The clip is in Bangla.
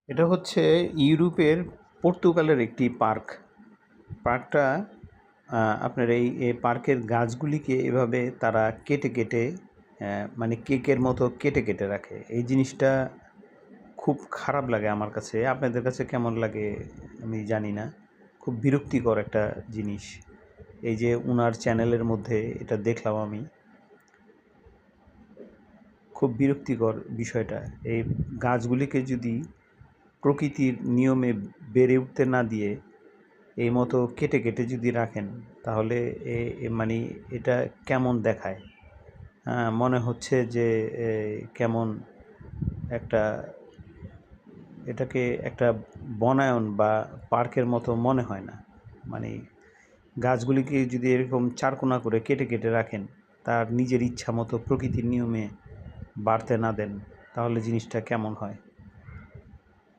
এটা হচ্ছে ইউরোপের পর্তুগালের একটি পার্ক। পার্কটা আপনার এই পার্কের গাছগুলিকে এভাবে তারা কেটে কেটে মানে কেকের মতো কেটে কেটে রাখে। এই জিনিসটা খুব খারাপ লাগে আমার কাছে। আপনাদের কাছে কেমন লাগে আমি জানি না। খুব বিরক্তিকর একটা জিনিস। এই যে উনার চ্যানেলের মধ্যে এটা দেখলাম আমি। খুব বিরক্তিকর বিষয়টা। এই গাছগুলিকে যদি প্রকৃতির নিয়মে বেড়ে উঠতে না দিয়ে এই মতো কেটে কেটে যদি রাখেন তাহলে মানে এটা কেমন দেখায়? হ্যাঁ, মনে হচ্ছে যে কেমন একটা এটাকে একটা বনায়ন বা পার্কের মতো মনে হয় না। মানে গাছগুলিকে যদি এরকম চারকোনা করে কেটে কেটে রাখেন, তার নিজের ইচ্ছা মতো প্রকৃতির নিয়মে বাড়তে না দেন, তাহলে জিনিসটা কেমন হয়?